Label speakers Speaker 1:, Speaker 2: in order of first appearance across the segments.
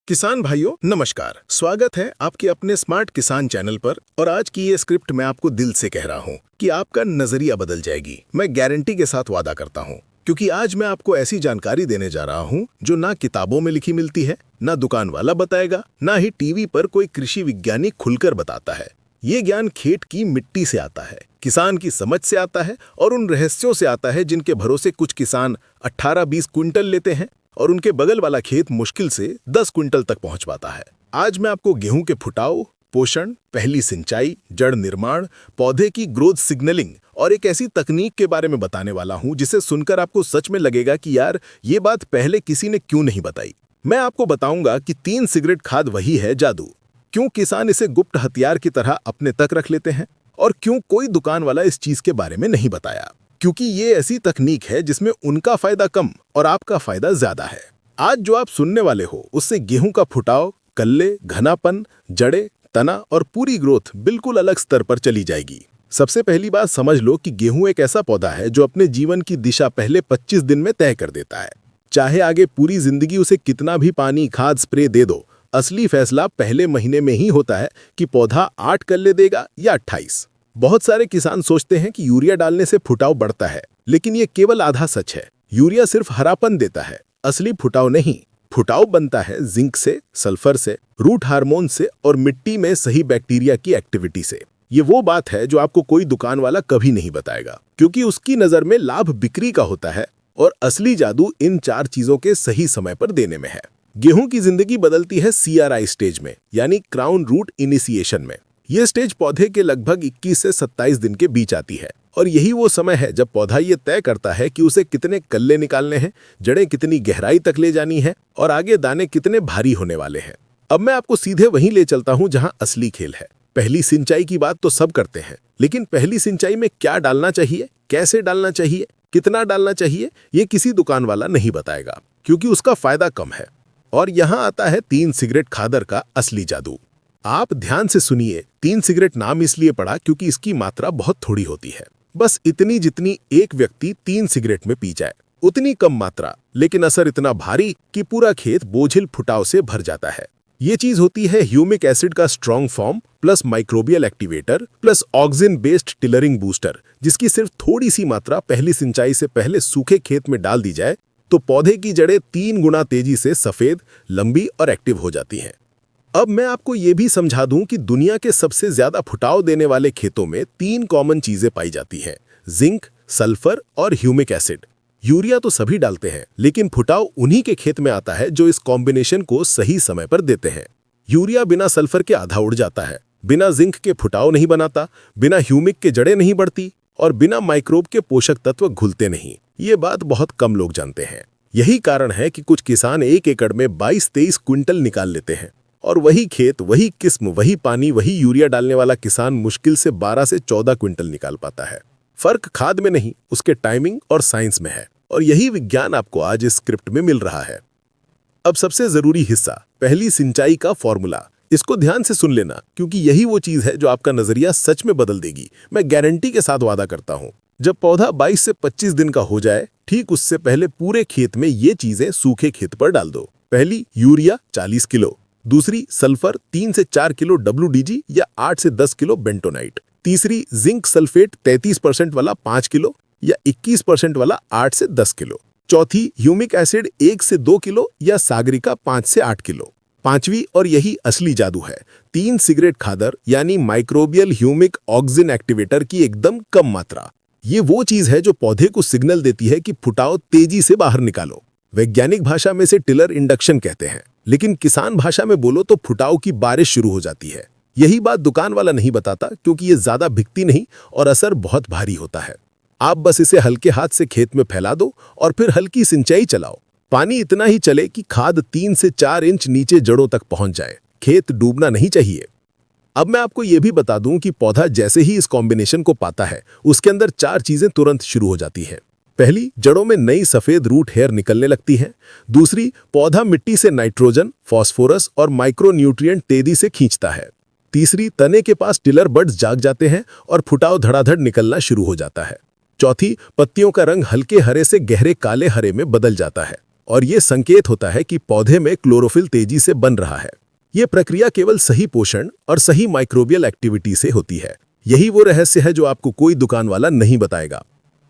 Speaker 1: किसान भाइयों नमस्कार। स्वागत है आपके अपने स्मार्ट किसान चैनल पर। और आज की ये स्क्रिप्ट मैं आपको दिल से कह रहा हूँ कि आपका नजरिया बदल जाएगी। मैं गारंटी के साथ वादा करता हूँ, क्योंकि आज मैं आपको ऐसी जानकारी देने जा रहा हूँ जो ना किताबों में लिखी मिलती है, ना दुकान वाला बताएगा, ना ही टीवी पर कोई कृषि विज्ञानी खुलकर बताता है। ये ज्ञान खेत की मिट्टी से आता है, किसान की समझ से आता है और उन रहस्यों से आता है जिनके भरोसे कुछ किसान 18-20 क्विंटल लेते हैं और उनके बगल वाला खेत मुश्किल से 10 क्विंटल तक पहुंच पाता है। आज मैं आपको गेहूं के फुटाव, पोषण, पहली सिंचाई, जड़ निर्माण, पौधे की ग्रोथ सिग्नलिंग और एक ऐसी तकनीक के बारे में बताने वाला हूं जिसे सुनकर आपको सच में लगेगा कि यार ये बात पहले किसी ने क्यों नहीं बताई। मैं आपको बताऊंगा कि 3 सिगरेट खाद वही है जादू, क्यों किसान इसे गुप्त हथियार की तरह अपने तक रख लेते हैं और क्यों कोई दुकान वाला इस चीज के बारे में नहीं बताया। क्योंकि ये ऐसी तकनीक है जिसमें उनका फायदा कम और आपका फायदा ज्यादा है। आज जो आप सुनने वाले हो उससे गेहूं का फुटाव, कल्ले, घनापन, जड़े, तना और पूरी ग्रोथ बिल्कुल अलग स्तर पर चली जाएगी। सबसे पहली बात समझ लो कि गेहूं एक ऐसा पौधा है जो अपने जीवन की दिशा पहले 25 दिन में तय कर देता है। चाहे आगे पूरी जिंदगी उसे कितना भी पानी, खाद, स्प्रे दे दो, असली फैसला पहले महीने में ही होता है कि पौधा 8 कल्ले देगा या 28। बहुत सारे किसान सोचते हैं कि यूरिया डालने से फुटाव बढ़ता है, लेकिन ये केवल आधा सच है। यूरिया सिर्फ हरापन देता है, असली फुटाव नहीं। फुटाव बनता है जिंक से, सल्फर से, रूट हार्मोन से और मिट्टी में सही बैक्टीरिया की एक्टिविटी से। ये वो बात है जो आपको कोई दुकान वाला कभी नहीं बताएगा, क्योंकि उसकी नजर में लाभ बिक्री का होता है और असली जादू इन 4 चीजों के सही समय पर देने में है। गेहूं की जिंदगी बदलती है CRI स्टेज में, यानी क्राउन रूट इनिशिएशन में। ये स्टेज पौधे के लगभग 21 से 27 दिन के बीच आती है और यही वो समय है जब पौधा ये तय करता है कि उसे कितने कल्ले निकालने हैं, जड़ें कितनी गहराई तक ले जानी है और आगे दाने कितने भारी होने वाले हैं। अब मैं आपको सीधे वहीं ले चलता हूं जहां असली खेल है। पहली सिंचाई की बात तो सब करते हैं, लेकिन पहली सिंचाई में क्या डालना चाहिए, कैसे डालना चाहिए, कितना डालना चाहिए, ये किसी दुकान वाला नहीं बताएगा, क्योंकि उसका फायदा कम है। और यहां आता है 3 सिगरेट खादर का असली जादू। आप ध्यान से सुनिए, 3 सिगरेट नाम इसलिए पड़ा क्योंकि इसकी मात्रा बहुत थोड़ी होती है, बस इतनी जितनी एक व्यक्ति 3 सिगरेट में पी जाए, उतनी कम मात्रा, लेकिन असर इतना भारी कि पूरा खेत बोझिल फुटाव से भर जाता है। ये चीज होती है ह्यूमिक एसिड का strong form plus microbial activator plus auxin based tillering booster, जिसकी सिर्फ थोड़ी सी मात्रा पहली सिंचाई से पहले सूखे खेत में डाल दी जाए तो पौधे की जड़ें 3 गुना तेजी से सफेद, लंबी और एक्टिव हो जाती हैं। अब मैं आपको ये भी समझा दूं कि दुनिया के सबसे ज्यादा फुटाव देने वाले खेतों में 3 कॉमन चीजें पाई जाती हैं: जिंक, सल्फर और ह्यूमिक एसिड। यूरिया तो सभी डालते हैं, लेकिन फुटाव उन्हीं के खेत में आता है जो इस कॉम्बिनेशन को सही समय पर देते हैं। यूरिया बिना सल्फर के आधा उड़ जाता है, बिना जिंक के फुटाव नहीं बनाता, बिना ह्यूमिक के जड़ें नहीं बढ़ती और बिना माइक्रोब के पोषक तत्व घुलते नहीं। ये बात बहुत कम लोग जानते हैं। यही कारण है कि कुछ किसान 1 एकड़ में 22-23 क्विंटल निकाल लेते हैं और वही खेत, वही किस्म, वही पानी, वही यूरिया डालने वाला किसान मुश्किल से 12 से 14 क्विंटल निकाल पाता है। फर्क खाद में नहीं, उसके टाइमिंग और साइंस में है, और यही विज्ञान आपको आज इस स्क्रिप्ट में मिल रहा है। अब सबसे जरूरी हिस्सा, पहली सिंचाई का फॉर्मूला। इसको ध्यान से सुन लेना, क्योंकि यही वो चीज है जो आपका नजरिया सच में बदल देगी। मैं गारंटी के साथ वादा करता हूं। जब पौधा 22 से 25 दिन का हो जाए, ठीक उससे पहले पूरे खेत में ये चीजें सूखे खेत पर डाल दो। पहली, यूरिया 40 किलो। दूसरी, सल्फर 3 से 4 किलो WDG या 8 से 10 किलो बेंटोनाइट। तीसरी, जिंक सल्फेट 33% वाला 5 किलो या 21% वाला 8 से 10 किलो। चौथी, ह्यूमिक एसिड 1 से 2 किलो या सागरिका 5 से 8 किलो। पांचवी, और यही असली जादू है, 3 सिगरेट खादर यानी माइक्रोबियल ह्यूमिक ऑक्सिन एक्टिवेटर की एकदम कम मात्रा। ये वो चीज है जो पौधे को सिग्नल देती है कि फुटाव तेजी से बाहर निकालो। वैज्ञानिक भाषा में से टिलर इंडक्शन कहते हैं, लेकिन किसान भाषा में बोलो तो फुटाव की बारिश शुरू हो जाती है। यही बात दुकान वाला नहीं बताता, क्योंकि ये ज्यादा बिकती नहीं और असर बहुत भारी होता है। आप बस इसे हल्के हाथ से खेत में फैला दो और फिर हल्की सिंचाई चलाओ। पानी इतना ही चले कि खाद 3 से 4 इंच नीचे जड़ों तक पहुंच जाए। खेत डूबना नहीं चाहिए। अब मैं आपको यह भी बता दूं कि पौधा जैसे ही इस कॉम्बिनेशन को पाता है, उसके अंदर 4 चीजें तुरंत शुरू हो जाती हैं। पहली, जड़ों में नई सफेद रूट हेयर निकलने लगती है। दूसरी, पौधा मिट्टी से नाइट्रोजन, फास्फोरस और माइक्रो न्यूट्रिएंट तेजी से खींचता है। तीसरी, तने के पास टिलर बड्स जाग जाते हैं और फुटाव धड़ाधड़ निकलना शुरू हो जाता है। चौथी, पत्तियों का रंग हल्के हरे से गहरे काले हरे में बदल जाता है। और ये संकेत होता है कि पौधे में क्लोरोफिल तेजी से बन रहा है। ये प्रक्रिया केवल सही पोषण और सही माइक्रोबियल एक्टिविटी से होती है। यही वो रहस्य है जो आपको कोई दुकान वाला नहीं बताएगा।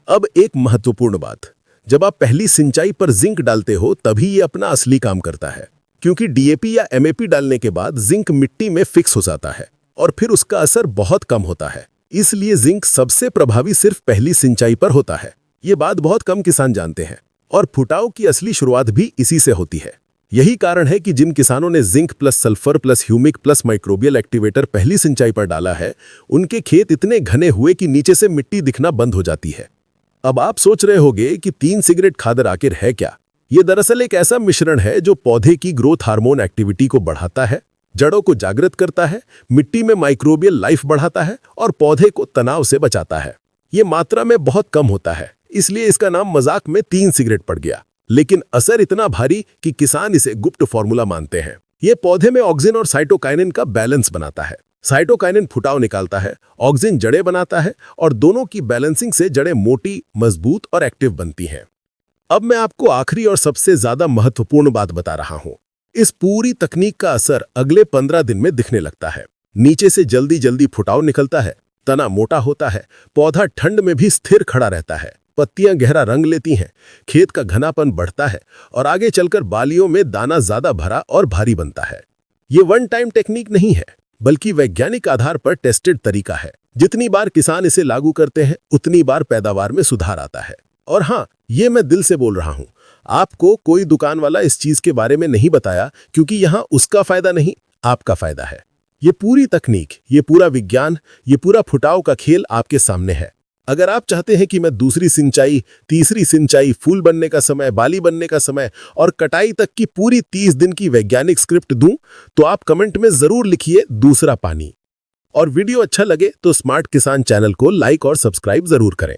Speaker 1: अब एक महत्वपूर्ण बात, जब आप पहली सिंचाई पर जिंक डालते हो तभी ये अपना असली काम करता है, क्योंकि डीएपी या एमएपी डालने के बाद जिंक मिट्टी में फिक्स हो जाता है और फिर उसका असर बहुत कम होता है। इसलिए जिंक सबसे प्रभावी सिर्फ पहली सिंचाई पर होता है। ये बात बहुत कम किसान जानते हैं और फुटाव की असली शुरुआत भी इसी से होती है। यही कारण है कि जिन किसानों ने zinc plus sulphur plus humic plus microbial activator पहली सिंचाई पर डाला है, उनके खेत इतने घने हुए कि नीचे से मिट्टी दिखना बंद हो जाती है। अब आप सोच रहे होंगे कि 3 सिगरेट खादर आखिर है क्या? ये दरअसल एक ऐसा मिश्रण है जो पौधे की ग्रोथ हार्मोन एक्टिविटी को बढ़ाता है, जड़ों को जागृत करता है, मिट्टी में माइक्रोबियल लाइफ बढ़ाता है और पौधे को तनाव से बचाता है। ये मात्रा में बहुत कम होता है, इसलिए इसका नाम मजाक में 3 सिगरेट पड़ गया, लेकिन असर इतना भारी कि किसान इसे गुप्त फॉर्मूला मानते हैं। ये पौधे में ऑक्सिन और साइटोकाइनिन का बैलेंस बनाता है। साइटोकाइनिन फुटाव निकालता है, ऑक्सिन जड़ें बनाता है और दोनों की बैलेंसिंग से जड़ें मोटी, मजबूत और एक्टिव बनती हैं। अब मैं आपको आखिरी और सबसे ज्यादा महत्वपूर्ण बात बता रहा हूं। इस पूरी तकनीक का असर अगले 15 दिन में दिखने लगता है। नीचे से जल्दी जल्दी फुटाव निकलता है, तना मोटा होता है, पौधा ठंड में भी स्थिर खड़ा रहता है, पत्तियां गहरा रंग लेती हैं, खेत का घनापन बढ़ता है और आगे चलकर बालियों में दाना ज्यादा भरा और भारी बनता है। ये वन टाइम टेक्निक नहीं है, बल्कि वैज्ञानिक आधार पर टेस्टेड तरीका है। जितनी बार किसान इसे लागू करते हैं, उतनी बार पैदावार में सुधार आता है। और हाँ, ये मैं दिल से बोल रहा हूँ, आपको कोई दुकान वाला इस चीज के बारे में नहीं बताया, क्योंकि यहाँ उसका फायदा नहीं, आपका फायदा है। ये पूरी तकनीक, ये पूरा विज्ञान, ये पूरा फुटाव का खेल आपके सामने है। अगर आप चाहते हैं कि मैं दूसरी सिंचाई, तीसरी सिंचाई, फूल बनने का समय, बाली बनने का समय और कटाई तक की पूरी 30 दिन की वैज्ञानिक स्क्रिप्ट दूं, तो आप कमेंट में जरूर लिखिए दूसरा पानी। और वीडियो अच्छा लगे तो स्मार्ट किसान चैनल को लाइक और सब्सक्राइब जरूर करें।